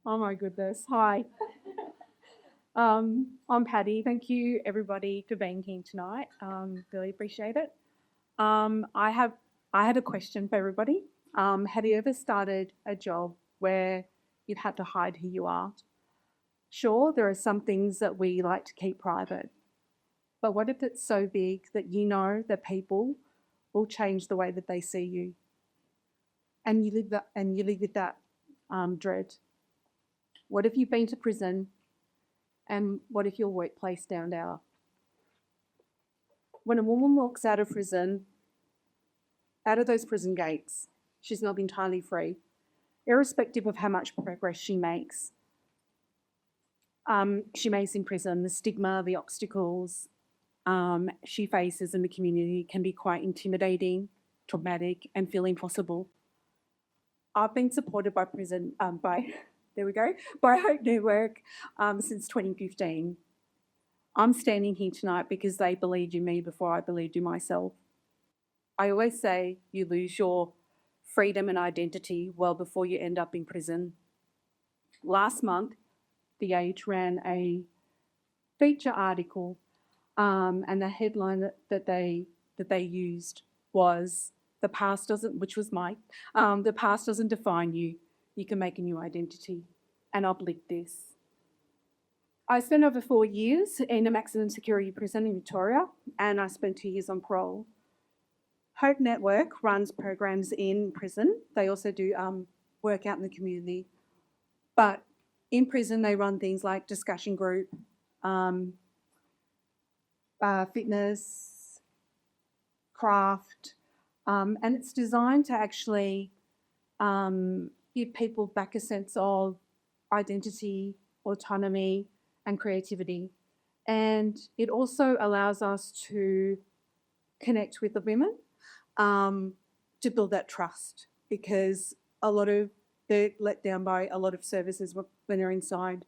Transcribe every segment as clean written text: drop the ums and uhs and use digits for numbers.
Oh my goodness. Hi. I'm Patty. Thank you everybody for being here tonight. Really appreciate it. I have I had a question for everybody. Have you ever started a job where you've had to hide who you are? Sure, there are some things that we like to keep private, but what if it's so big that you know that people will change the way that they see you, and you live with that dread? What if you've been to prison, and what if your workplace down there? When a woman walks out of prison, out of those prison gates, she's not entirely free, irrespective of how much progress she makes in prison. The stigma, the obstacles she faces in the community can be quite intimidating, traumatic, and feel impossible. I've been supported by prison by there we go by Hope Network since 2015. I'm standing here tonight because they believed in me before I believed in myself. I always say you lose your freedom and identity well before you end up in prison. Last month, The Age ran a feature article, and the headline that they used was "The past doesn't," which was Mike. The past doesn't define you. You can make a new identity. And I'll bleep this. I spent over 4 years in a maximum security prison in Victoria, and I spent 2 years on parole. Hope Network runs programs in prison. They also do work out in the community. But in prison, they run things like discussion group, fitness, craft, and it's designed to actually give people back a sense of identity, autonomy, and creativity. And it also allows us to connect with the women to build that trust, because they're let down by a lot of services when they're inside.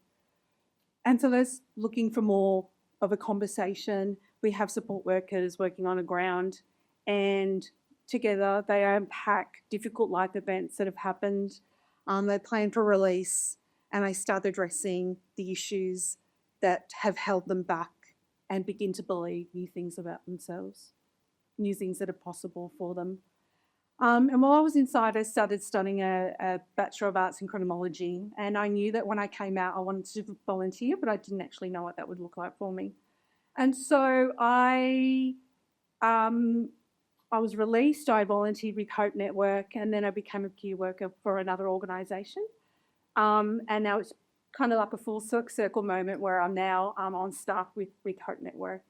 And so they're looking for more of a conversation. We have support workers working on the ground, and together they unpack difficult life events that have happened. They plan for release, and they start addressing the issues that have held them back and begin to believe new things about themselves, new things that are possible for them. And while I was inside, I started studying a Bachelor of Arts in Criminology, and I knew that when I came out, I wanted to volunteer, but I didn't actually know what that would look like for me. And so I was released, I volunteered with Hope Network, and then I became a peer worker for another organisation. And now it's kind of like a full circle moment where I'm now on staff with Hope Network.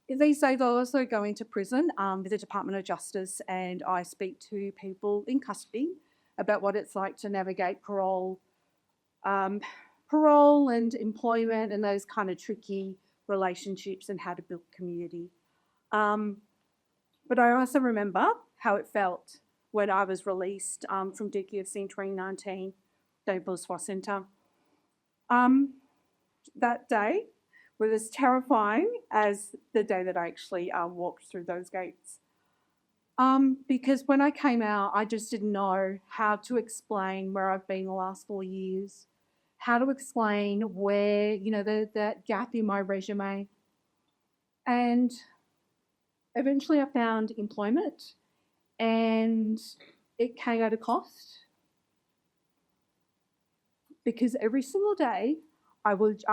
These days, I also go into prison with the Department of Justice, and I speak to people in custody about what it's like to navigate parole and employment and those kind of tricky relationships and how to build community. But I also remember how it felt when I was released from DQFC in 2019, David SWAT Centre. That day was as terrifying as the day that I actually walked through those gates. Because when I came out, I just didn't know how to explain where I've been the last 4 years, how to explain where, that gap in my resume. And eventually I found employment, and it came at a cost, because every single day I would,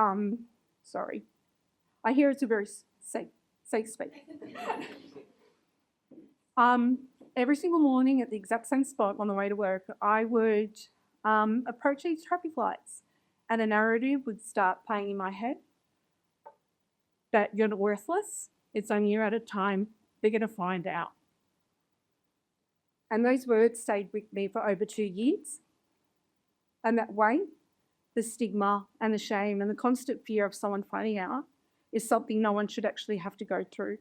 I hear it's a very safe space. Every single morning at the exact same spot on the way to work, I would approach these traffic lights, and a narrative would start playing in my head that you're worthless, it's only you at a time, they're going to find out. And those words stayed with me for over 2 years. And that weight, the stigma and the shame and the constant fear of someone finding out, is something no one should actually have to go through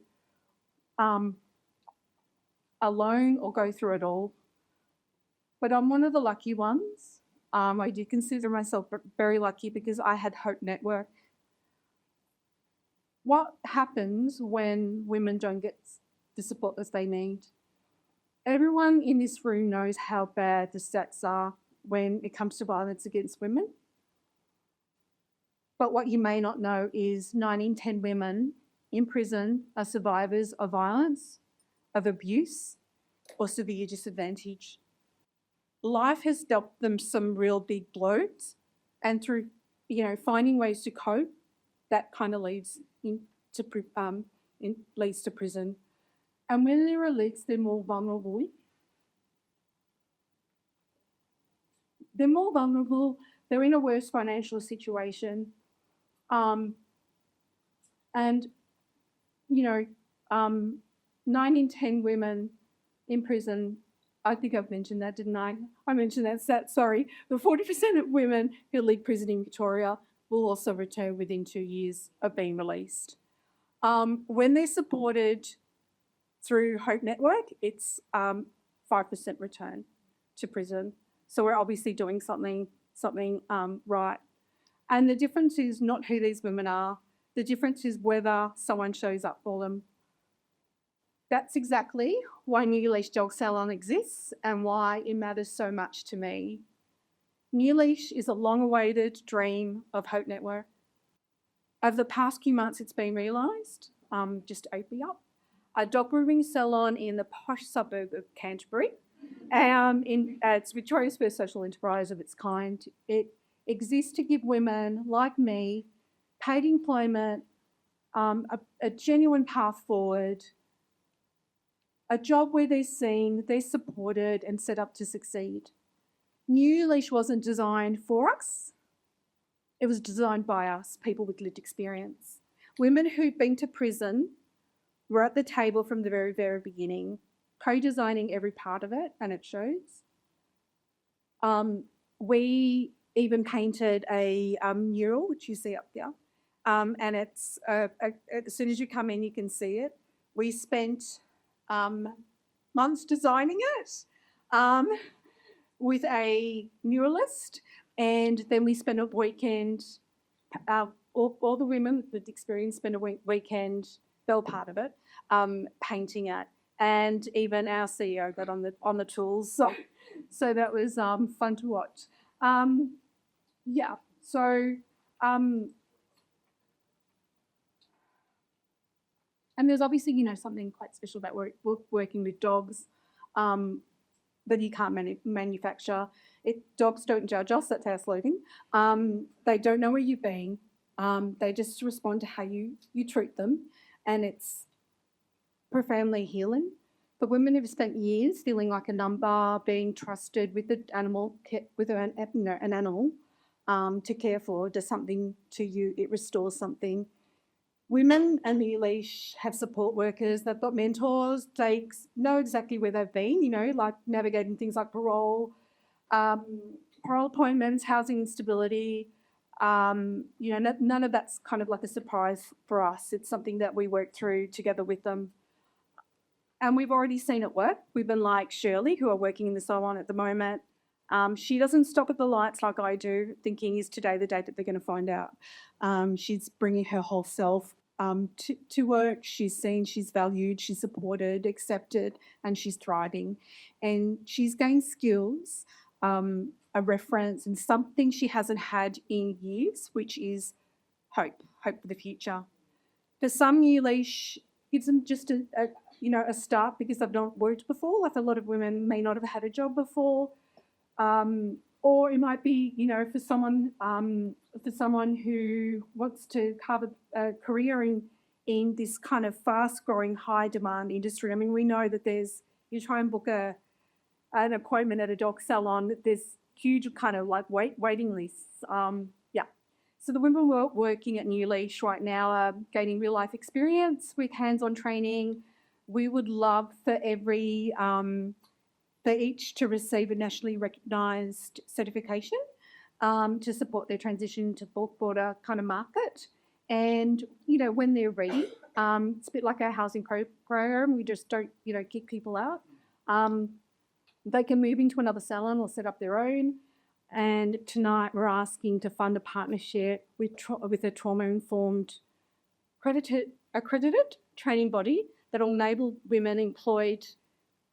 alone or go through it all. But I'm one of the lucky ones. I do consider myself very lucky because I had Hope Network. What happens when women don't get the support that they need? Everyone in this room knows how bad the stats are when it comes to violence against women. But what you may not know is 9 in 10 women in prison are survivors of violence, of abuse, or severe disadvantage. Life has dealt them some real big blows, and through, finding ways to cope, that kind of leads to prison. And when they're released, they're more vulnerable. They're in a worse financial situation. And, 9 in 10 women in prison, I think I've mentioned that, didn't I? I mentioned that, sorry. The 40% of women who leave prison in Victoria will also return within 2 years of being released. When they're supported through Hope Network, it's 5% return to prison. So we're obviously doing something right. And the difference is not who these women are. The difference is whether someone shows up for them. That's exactly why New Leash Dog Salon exists and why it matters so much to me. New Leash is a long-awaited dream of Hope Network. Over the past few months, it's been realised, just to open up, a dog grooming salon in the posh suburb of Canterbury. It's Victoria's first social enterprise of its kind. It exists to give women like me paid employment, a genuine path forward, a job where they're seen, they're supported and set up to succeed. New Leash wasn't designed for us. It was designed by us, people with lived experience. Women who'd been to prison were at the table from the very, very beginning, co-designing every part of it, and it shows. We even painted a mural, which you see up there, and it's as soon as you come in, you can see it. We spent months designing it with a muralist, and then we spent a weekend. All the women with experience spent a weekend. They were part of it, painting it, and even our CEO got on the tools. So that was fun to watch. And there's obviously, something quite special about working with dogs that you can't manufacture. Dogs don't judge us, that's our slogan. They don't know where you've been. They just respond to how you treat them, and it's profoundly healing. For women who've spent years feeling like a number, being trusted with an animal to care for, does something to you, it restores something. Women and New Leash have support workers, they've got mentors, they know exactly where they've been, like navigating things like parole appointments, housing instability. None of that's kind of like a surprise for us. It's something that we work through together with them. And we've already seen it work. Women like Shirley, who are working in the salon at the moment, she doesn't stop at the lights like I do, thinking, is today the day that they're going to find out? She's bringing her whole self to work. She's seen, she's valued, she's supported, accepted, and she's thriving. And she's gained skills, a reference, and something she hasn't had in years, which is hope for the future. For some, New Leash gives them just a start because they've not worked before. Like a lot of women may not have had a job before. Or it might be, for someone who wants to carve a career in this kind of fast-growing, high-demand industry. I mean, we know that you try and book an appointment at a dog salon, there's huge kind of like waiting lists. So the women working at New Leash right now are gaining real-life experience with hands-on training. We would love for each to receive a nationally recognised certification to support their transition to broader kind of market. And, when they're ready, it's a bit like our housing program. We just don't, kick people out. They can move into another salon or set up their own. And tonight we're asking to fund a partnership with a trauma-informed accredited training body that will enable women employed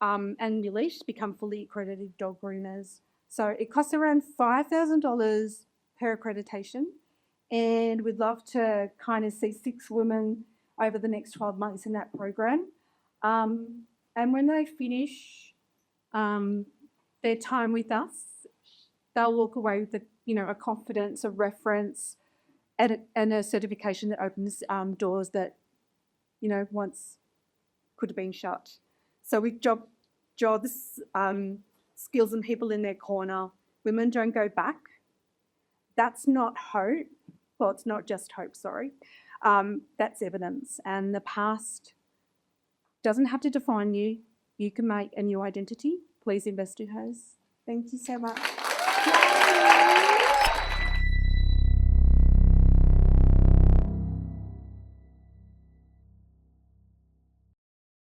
and New Leash to become fully accredited dog groomers. So it costs around $5,000 per accreditation, and we'd love to kind of see 6 women over the next 12 months in that program. And when they finish their time with us, they'll walk away with a confidence, a reference, and a certification that opens doors that once could have been shut. So with jobs, skills and people in their corner, women don't go back. That's not hope. Well, it's not just hope, sorry. That's evidence. And the past doesn't have to define you. You can make a new identity. Please investigate. Thank you so much.